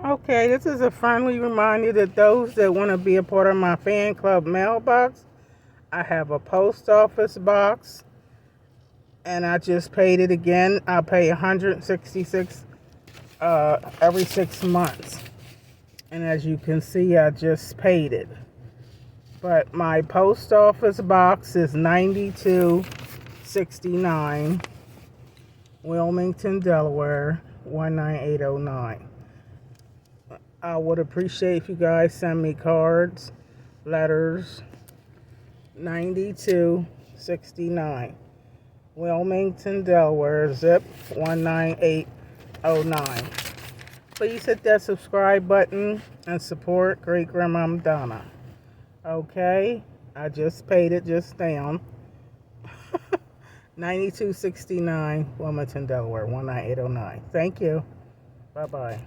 Okay, this is a friendly reminder that those that want to be a part of my fan club mailbox, I have a post office box, and I just paid it again. I pay 166 every 6 months, and as you can see, I just paid it. But my post office box is 9269, Wilmington, Delaware 19809. I would appreciate if you guys send me cards, letters. 9269, Wilmington, Delaware, zip 19809. Please hit that subscribe button and support Great Grandma Donna. Okay, I just paid it just down. 9269, Wilmington, Delaware 19809. Thank you. Bye bye.